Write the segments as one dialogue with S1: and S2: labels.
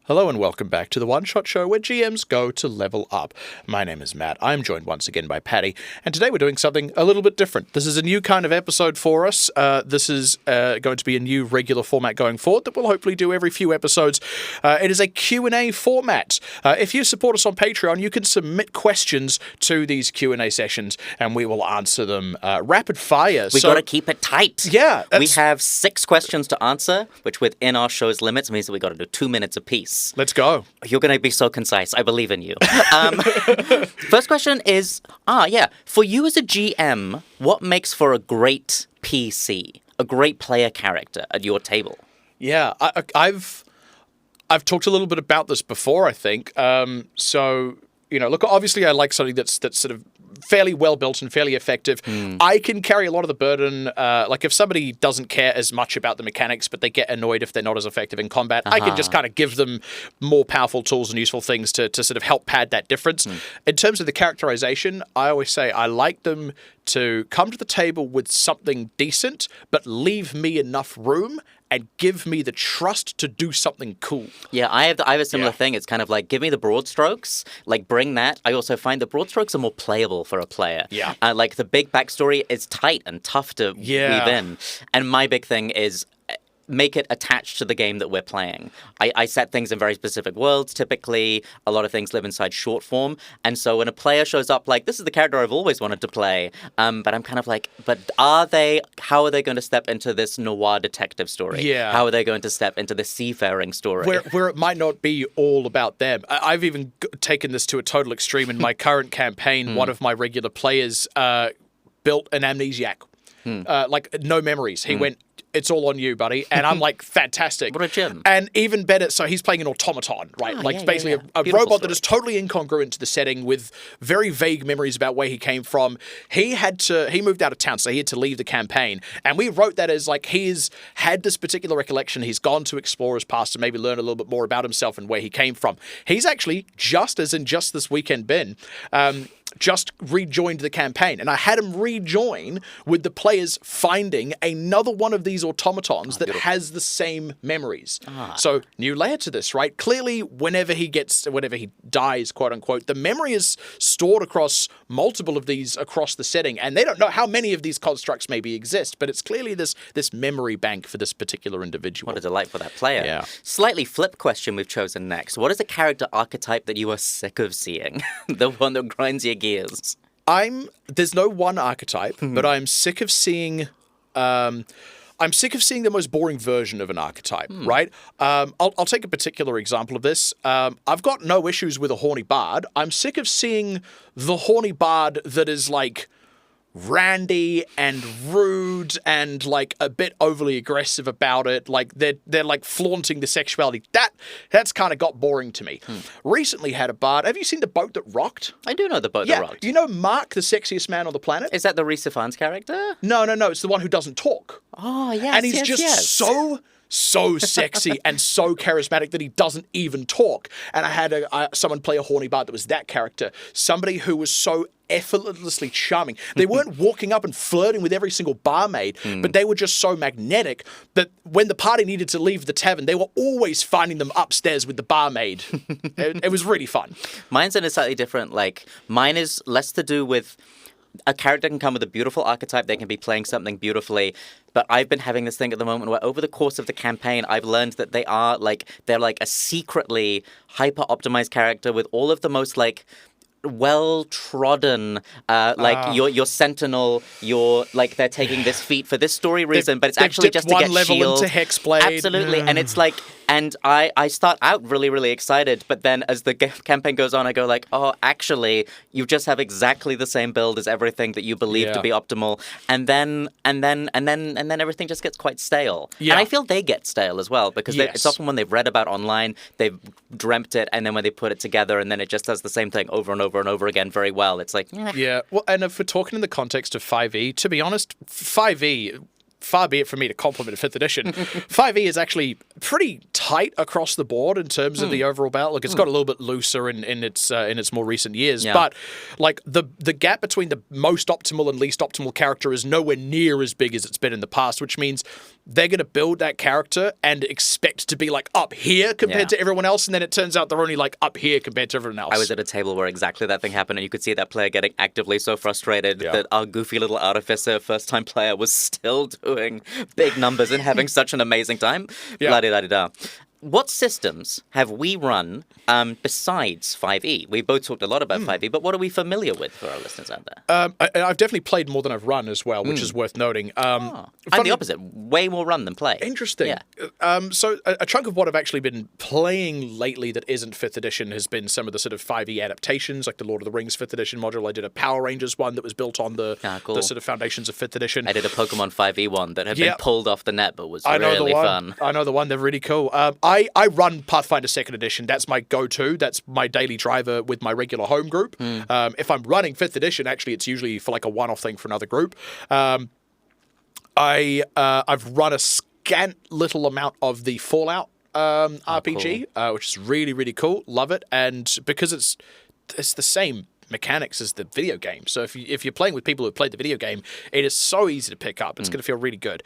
S1: Hello and welcome back to the One Shot Show where GMs go to level up. My name is Matt. I'm joined once again by Patty, and today we're doing something a little bit different. This is a new kind of episode for us. This is going to be a new regular format going forward that we'll hopefully do every few episodes. It is a Q&A format. If you support us on Patreon, you can submit questions to these Q&A sessions, and we will answer them rapid fire.
S2: We've got to keep it tight.
S1: Yeah.
S2: We have 6 questions to answer, which within our show's limits means that we've got to do 2 minutes apiece.
S1: Let's go.
S2: You're going to be so concise. I believe in you. First question is, for you as a GM, what makes for a great PC, a great player character at your table?
S1: Yeah, I've talked a little bit about this before, I think. So, look, obviously I like something that's sort of fairly well built and fairly effective. I can carry a lot of the burden. Like if somebody doesn't care as much about the mechanics, but they get annoyed if they're not as effective in combat, I can just kind of give them more powerful tools and useful things to sort of help pad that difference. In terms of the characterization, I always say I like them to come to the table with something decent, but leave me enough room and give me the trust to do something cool.
S2: Yeah, I have a similar thing. It's kind of like, give me the broad strokes, like bring that. I also find the broad strokes are more playable for a player.
S1: Yeah.
S2: Like the big backstory is tight and tough to weave in. And my big thing is make it attached to the game that we're playing. I set things in very specific worlds. Typically, a lot of things live inside short form. And so when a player shows up like, this is the character I've always wanted to play, but I'm kind of like, but how are they going to step into this noir detective story?
S1: Yeah.
S2: How are they going to step into this seafaring story?
S1: Where it might not be all about them. I've even taken this to a total extreme in my current campaign. One of my regular players built an amnesiac. Like, no memories. He went, it's all on you, buddy. And I'm like, fantastic.
S2: What a gem.
S1: And even better, so he's playing an automaton, right? Basically a robot that is totally incongruent to the setting with very vague memories about where he came from. He moved out of town, so he had to leave the campaign. And we wrote that as like, he's had this particular recollection. He's gone to explore his past to maybe learn a little bit more about himself and where he came from. He's actually, just this weekend been, just rejoined the campaign. And I had him rejoin with the players finding another one of these automatons that has the same memories. So, new layer to this, right? Clearly, whenever he dies, quote unquote, the memory is stored across multiple of these across the setting. And they don't know how many of these constructs maybe exist, but it's clearly this memory bank for this particular individual.
S2: What a delight for that player.
S1: Yeah.
S2: Slightly flip question we've chosen next. What is a character archetype that you are sick of seeing? The one that grinds your gears.
S1: There's no one archetype, but I'm sick of seeing the most boring version of an archetype, right? I'll take a particular example of this. I've got no issues with a horny bard. I'm sick of seeing the horny bard that is like randy and rude and like a bit overly aggressive about it. Like they're like flaunting the sexuality. That's kind of got boring to me. Recently had a bard. Have you seen The Boat That Rocked?
S2: I do know The Boat That Rocked.
S1: You know Mark, the sexiest man on the planet?
S2: Is that the Rhys Ifans character?
S1: No. It's the one who doesn't talk.
S2: Oh, yes,
S1: and he's just so sexy and so charismatic that he doesn't even talk. And I had someone play a horny bard that was that character. Somebody who was so effortlessly charming. They weren't walking up and flirting with every single barmaid, but they were just so magnetic that when the party needed to leave the tavern, they were always finding them upstairs with the barmaid. It was really fun.
S2: Mine's in a slightly different, mine is less to do with a character can come with a beautiful archetype. They can be playing something beautifully. But I've been having this thing at the moment where over the course of the campaign, I've learned that they're like a secretly hyper-optimized character with all of the most well-trodden, your sentinel, they're taking this feat for this story reason, but it's actually just to get
S1: level
S2: shield.
S1: Into Hexblade.
S2: Absolutely, and it's like, and I start out really, really excited, but then as the campaign goes on, I go like, oh, actually, you just have exactly the same build as everything that you believe to be optimal, and then everything just gets quite stale. Yeah. And I feel they get stale as well, because it's often when they've read about online, they've dreamt it, and then when they put it together, and then it just does the same thing over and over and over again very well. It's like,
S1: yeah. Well, and if we're talking in the context of 5e, to be honest, 5e far be it from me to compliment 5th edition. 5e is actually pretty tight across the board in terms of the overall battle. Like, it's got a little bit looser in its more recent years, but like the gap between the most optimal and least optimal character is nowhere near as big as it's been in the past, which means they're going to build that character and expect to be like up here compared to everyone else, and then it turns out they're only like up here compared to everyone else.
S2: I was at a table where exactly that thing happened, and you could see that player getting actively so frustrated that our goofy little artificer first-time player was still doing big numbers and having such an amazing time. La-di-da-di-da. What systems have we run besides 5e? We both talked a lot about 5e, but what are we familiar with for our listeners out there?
S1: I've definitely played more than I've run as well, which is worth noting.
S2: I'm the opposite. Way more run than play.
S1: Interesting.
S2: Yeah.
S1: So a chunk of what I've actually been playing lately that isn't 5th edition has been some of the sort of 5e adaptations, like the Lord of the Rings 5th edition module. I did a Power Rangers one that was built on the sort of foundations of 5th edition.
S2: I did a Pokemon 5e one that had been pulled off the net, but was really fun.
S1: I know the one. They're really cool. I run Pathfinder 2nd edition. That's my go-to. That's my daily driver with my regular home group. If I'm running 5th edition, actually, it's usually for like a one-off thing for another group. I've run a scant little amount of the Fallout RPG, which is really, really cool. Love it. And because it's the same mechanics as the video game. So if you're playing with people who have played the video game, it is so easy to pick up. It's going to feel really good.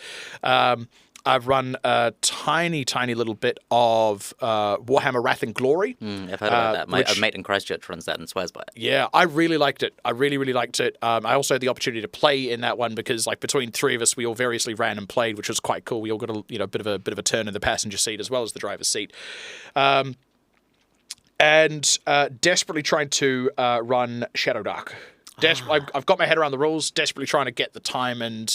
S1: I've run a tiny, tiny little bit of Warhammer Wrath and Glory.
S2: I've heard about that. My mate in Christchurch runs that and swears by it.
S1: Yeah, I really liked it. I really, really liked it. I also had the opportunity to play in that one because, like, between three of us, we all variously ran and played, which was quite cool. We all got a bit of a turn in the passenger seat as well as the driver's seat. And desperately trying to run Shadow Dark. I've got my head around the rules, desperately trying to get the time and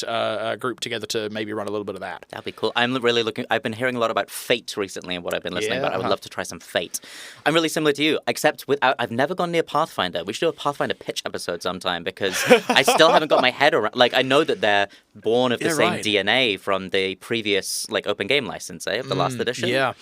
S1: group together to maybe run a little bit of that.
S2: That'd be cool. I'm really looking... I've been hearing a lot about Fate recently and what I've been listening about. I would love to try some Fate. I'm really similar to you, except I've never gone near Pathfinder. We should do a Pathfinder pitch episode sometime because I still haven't got my head around... Like, I know that they're born of the same DNA from the previous, like, open game license, of the last edition.
S1: Yeah.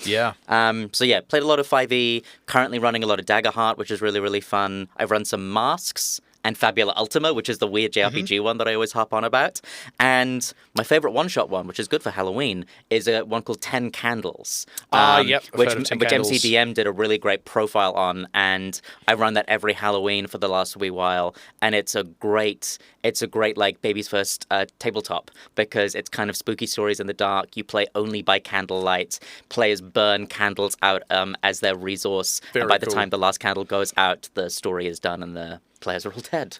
S2: So yeah, played a lot of 5e, currently running a lot of Daggerheart, which is really, really fun. I've run some Masks and Fabula Ultima, which is the weird JRPG one that I always hop on about. And my favorite one-shot one, which is good for Halloween, is one called 10 Candles. Which MCDM did a really great profile on, and I run that every Halloween for the last wee while. And it's a great like baby's first tabletop because it's kind of spooky stories in the dark. You play only by candlelight. Players burn candles out as their resource. And by the time the last candle goes out, the story is done and the players are all dead.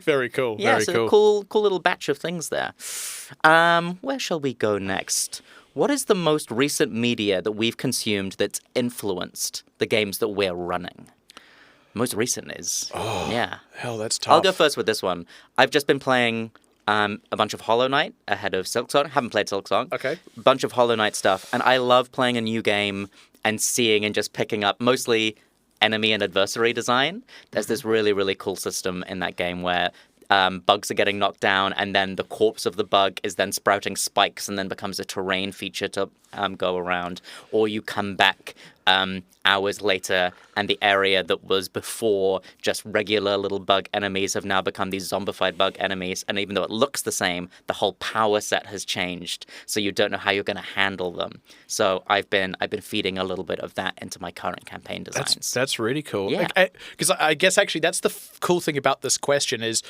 S1: Very cool.
S2: Yeah,
S1: very
S2: so
S1: cool.
S2: Cool little batch of things there. Where shall we go next? What is the most recent media that we've consumed that's influenced the games that we're running? Most recent is...
S1: Hell, that's tough.
S2: I'll go first with this one. I've just been playing a bunch of Hollow Knight ahead of Silksong. Haven't played Silksong.
S1: Okay.
S2: Bunch of Hollow Knight stuff. And I love playing a new game and seeing and just picking up mostly enemy and adversary design. There's this really, really cool system in that game where bugs are getting knocked down and then the corpse of the bug is then sprouting spikes and then becomes a terrain feature to go around. Or you come back hours later and the area that was before just regular little bug enemies have now become these zombified bug enemies. And even though it looks the same, the whole power set has changed. So you don't know how you're going to handle them. So I've been feeding a little bit of that into my current campaign designs.
S1: That's really cool.
S2: Yeah.
S1: Because I guess actually that's the cool thing about this question is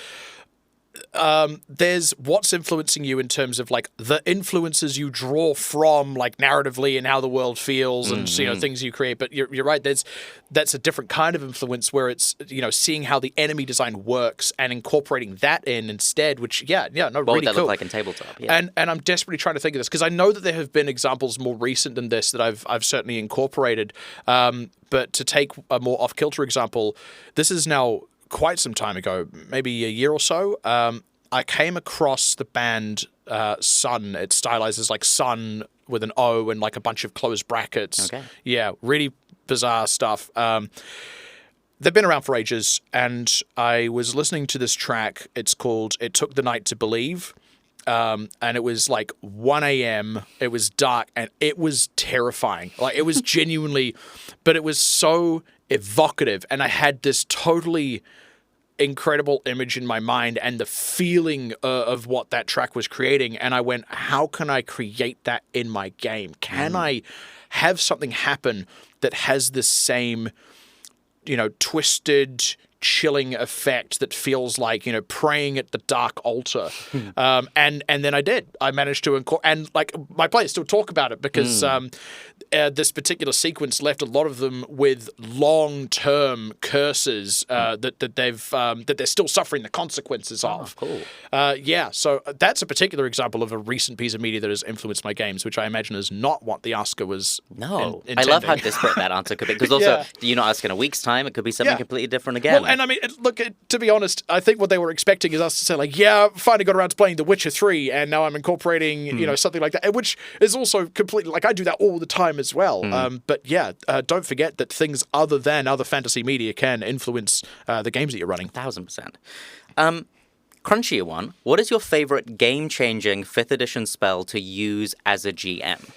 S1: there's what's influencing you in terms of like the influences you draw from like narratively and how the world feels and things you create, but you're right, that's a different kind of influence where it's seeing how the enemy design works and incorporating that in instead, which
S2: what
S1: really
S2: would that
S1: cool.
S2: look like in tabletop?
S1: And I'm desperately trying to think of this because I know that there have been examples more recent than this that I've certainly incorporated, but to take a more off-kilter example, this is now quite some time ago, maybe a year or so, I came across the band Sun. It stylizes like Sun with an O and like a bunch of closed brackets.
S2: Okay.
S1: Yeah, really bizarre stuff. They've been around for ages, and I was listening to this track. It's called It Took the Night to Believe. And it was like 1 a.m. It was dark, and it was terrifying. Like, it was genuinely, but it was so evocative, and I had this totally incredible image in my mind and the feeling of what that track was creating. And I went, how can I create that in my game? Can I have something happen that has the same, twisted, chilling effect that feels like, praying at the dark altar. And then I did. I managed to and like my players still talk about it because this particular sequence left a lot of them with long-term curses that they're still suffering the consequences of.
S2: Cool.
S1: So that's a particular example of a recent piece of media that has influenced my games, which I imagine is not what the Oscar was intending.
S2: I love how disparate that answer could be, because also you're not asking a week's time, it could be something completely different again.
S1: Well, and I mean, look, to be honest, I think what they were expecting is us to say, like, finally got around to playing The Witcher 3, and now I'm incorporating, something like that, which is also completely, like, I do that all the time as well. But don't forget that things other than other fantasy media can influence the games that you're running.
S2: 1,000%. Crunchier one, what is your favorite game-changing 5th edition spell to use as a GM?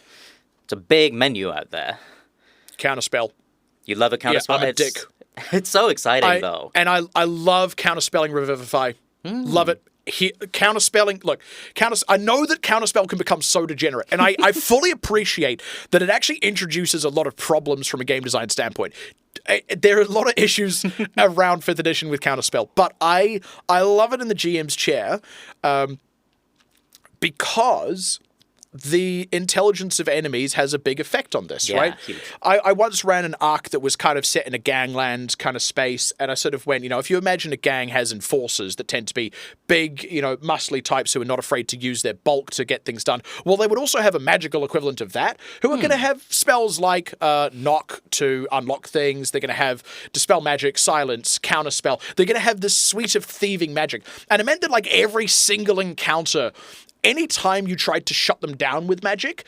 S2: It's a big menu out there.
S1: Counterspell.
S2: You love a counterspell?
S1: I'm a dick.
S2: It's so exciting, though.
S1: And I love counterspelling Revivify. Love it. Counterspelling, look, I know that counterspell can become so degenerate, and I fully appreciate that it actually introduces a lot of problems from a game design standpoint. There are a lot of issues around 5th edition with counterspell, but I love it in the GM's chair because the intelligence of enemies has a big effect on this, right?
S2: Huge.
S1: I once ran an arc that was kind of set in a gangland kind of space, and I sort of went, if you imagine a gang has enforcers that tend to be big, muscly types who are not afraid to use their bulk to get things done, well, they would also have a magical equivalent of that, who are going to have spells like knock to unlock things, they're going to have dispel magic, silence, counterspell, they're going to have this suite of thieving magic, and it meant that like every single encounter, anytime you tried to shut them down with magic,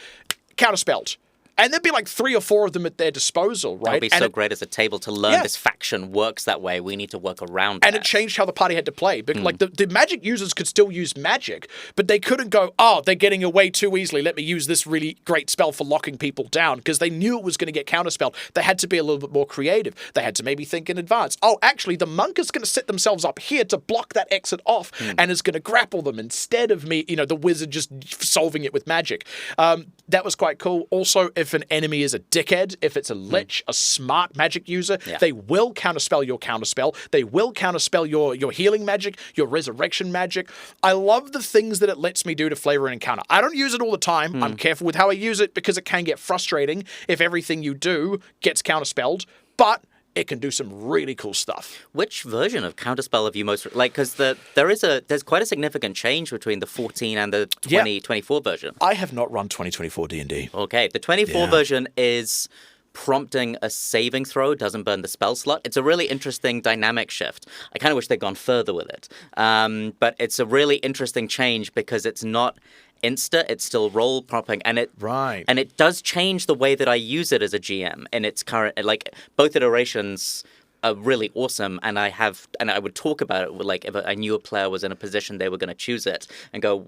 S1: counterspelled. And there'd be like 3 or 4 of them at their disposal, right?
S2: That would be so great as a table to learn this faction works that way. We need to work around that.
S1: And it changed how the party had to play. But like the magic users could still use magic, but they couldn't go, they're getting away too easily. Let me use this really great spell for locking people down, because they knew it was going to get counterspelled. They had to be a little bit more creative. They had to maybe think in advance. Actually, the monk is going to set themselves up here to block that exit off and is going to grapple them instead of me, the wizard just solving it with magic. That was quite cool. Also, if an enemy is a dickhead, if it's a lich, a smart magic user, they will counterspell your counterspell. They will counterspell your healing magic, your resurrection magic. I love the things that it lets me do to flavor an encounter. I don't use it all the time. I'm careful with how I use it because it can get frustrating if everything you do gets counterspelled, but it can do some really cool stuff.
S2: Which version of Counterspell have you most because there's quite a significant change between the 14 and the 2024 version.
S1: I have not run 2024 D&D.
S2: Okay, the 24 version is prompting a saving throw doesn't burn the spell slot. It's a really interesting dynamic shift. I kind of wish they'd gone further with it. But it's a really interesting change because it's not insta, it's still role prompting, and it does change the way that I use it as a GM in its current, like both iterations are really awesome, and I would talk about it with, like, if I knew a player was in a position they were going to choose it and go,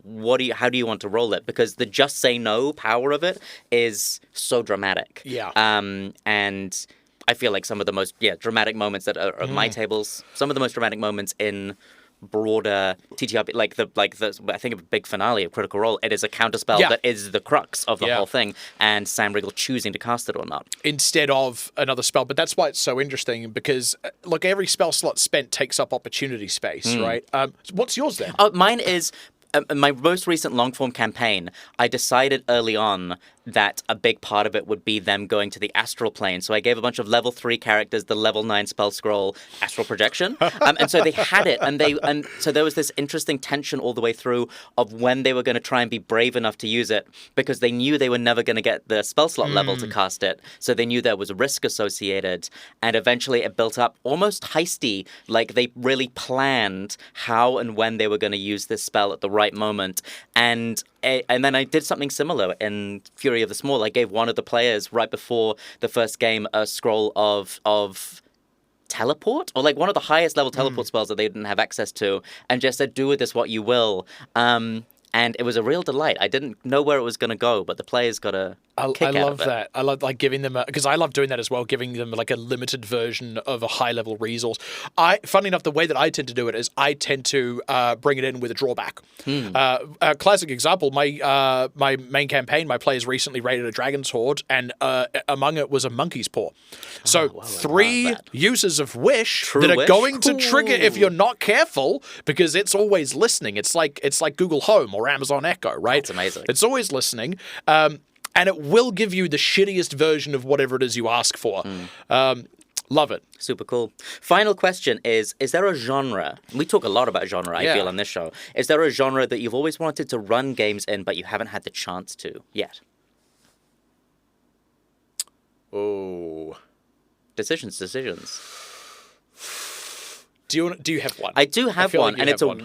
S2: how do you want to roll it? Because the just say no power of it is so dramatic. And I feel like some of the most dramatic moments that are at my tables, some of the most dramatic moments in broader TTRPG, like the I think a big finale of Critical Role, it is a counterspell that is the crux of the whole thing, and Sam Riegel choosing to cast it or not
S1: instead of another spell. But that's why it's so interesting, because look, every spell slot spent takes up opportunity space, right? What's yours then?
S2: Mine is my most recent long-form campaign. I decided early on that a big part of it would be them going to the astral plane. So I gave a bunch of level 3 characters the level 9 spell scroll astral projection. And so they had it, and so there was this interesting tension all the way through of when they were going to try and be brave enough to use it, because they knew they were never going to get the spell slot level to cast it. So they knew there was a risk associated, and eventually it built up almost heisty, like they really planned how and when they were going to use this spell at the right moment. And then I did something similar in Fury of the Small. I gave one of the players right before the first game a scroll of teleport, or like one of the highest level teleport spells that they didn't have access to, and just said, do with this what you will. And it was a real delight. I didn't know where it was going to go, but the players got a kick
S1: I
S2: out
S1: love
S2: of it.
S1: that. I love like giving them because I love doing that as well, giving them like a limited version of a high level resource. Funnily enough, the way that I tend to do it is I tend to bring it in with a drawback. A classic example: my main campaign, my players recently raided a dragon's hoard, and among it was a monkey's paw. So 3 uses of wish that are going to trigger if you're not careful, because it's always listening. It's like Google Home or Amazon Echo, right?
S2: That's amazing.
S1: It's always listening. And it will give you the shittiest version of whatever it is you ask for. Love it.
S2: Super cool. Final question is there a genre? We talk a lot about genre, I feel, on this show. Is there a genre that you've always wanted to run games in, but you haven't had the chance to yet?
S1: Oh.
S2: Decisions.
S1: Do you have one?
S2: I do have one,
S1: like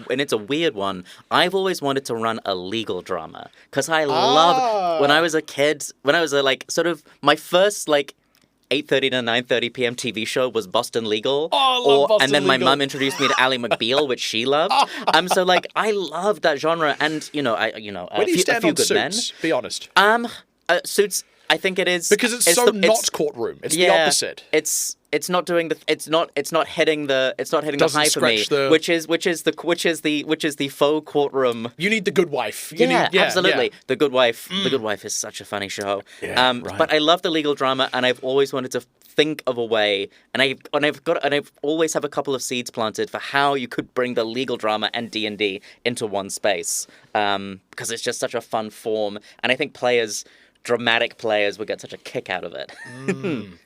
S2: and it's a weird one. I've always wanted to run a legal drama because I loved when I was a kid. When I was sort of my first 8:30 to 9:30 p.m. TV show was Boston Legal.
S1: Oh, I love Boston
S2: And then my
S1: Legal.
S2: mum introduced me to Ally McBeal, which she loved. So I love that genre, and
S1: Where do you stand
S2: a few
S1: on
S2: good
S1: Suits?
S2: men.
S1: Be honest.
S2: Suits. I think it is
S1: Because it's not courtroom. It's the opposite.
S2: It's not doing the it's not hitting the
S1: Doesn't
S2: high for me,
S1: scratch the-
S2: which is the faux courtroom.
S1: You need the good wife.
S2: Absolutely.
S1: Yeah.
S2: The Good Wife. The Good Wife is such a funny show.
S1: Yeah, right.
S2: But I love the legal drama, and I've always wanted to think of a way, and I've always have a couple of seeds planted for how you could bring the legal drama and D&D into one space, because it's just such a fun form, and I think dramatic players would get such a kick out of it.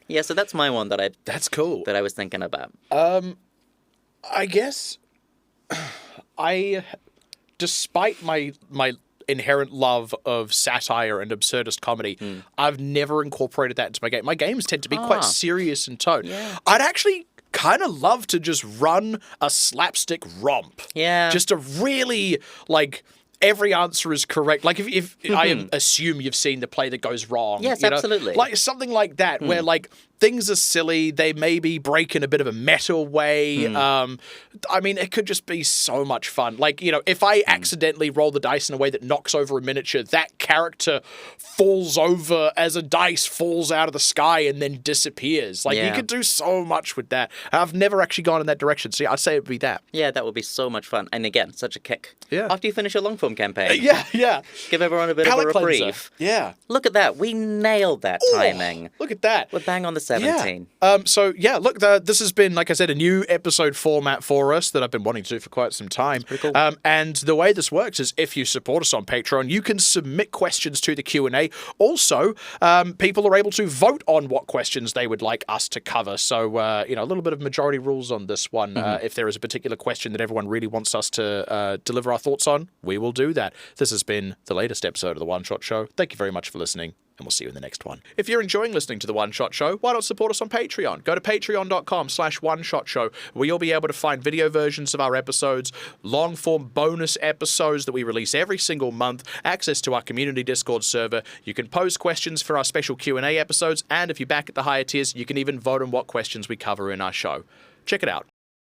S2: Yeah, so that's my one
S1: That's cool.
S2: that I was thinking about.
S1: I guess despite my inherent love of satire and absurdist comedy, I've never incorporated that into my game. My games tend to be quite serious in tone.
S2: Yeah.
S1: I'd actually kind of love to just run a slapstick romp.
S2: Yeah.
S1: Just a really every answer is correct. If I assume you've seen the play that goes wrong.
S2: Yes,
S1: you know?
S2: absolutely.
S1: Something like that, where things are silly, they maybe break in a bit of a meta way. It could just be so much fun. If I accidentally roll the dice in a way that knocks over a miniature, that character falls over as a dice falls out of the sky and then disappears. You could do so much with that. I've never actually gone in that direction, so I'd say it would be that.
S2: Yeah, that would be so much fun. And again, such a kick.
S1: Yeah.
S2: After you finish your long form campaign.
S1: Yeah.
S2: Give everyone a bit
S1: Palate
S2: of a reprieve.
S1: cleanser. Yeah.
S2: Look at that. We nailed that timing.
S1: Look at that.
S2: We're bang on the 17.
S1: This has been, like I said, a new episode format for us that I've been wanting to do for quite some time.
S2: Pretty cool.
S1: And the way this works is if you support us on Patreon, you can submit questions to the Q&A. Also, people are able to vote on what questions they would like us to cover. So, a little bit of majority rules on this one. If there is a particular question that everyone really wants us to deliver our thoughts on, we will do that. This has been the latest episode of The One Shot Show. Thank you very much for listening, and we'll see you in the next one. If you're enjoying listening to The One Shot Show, why not support us on Patreon? Go to patreon.com/OneShotShow, where you'll be able to find video versions of our episodes, long-form bonus episodes that we release every single month, access to our community Discord server. You can pose questions for our special Q&A episodes, and if you're back at the higher tiers, you can even vote on what questions we cover in our show. Check it out.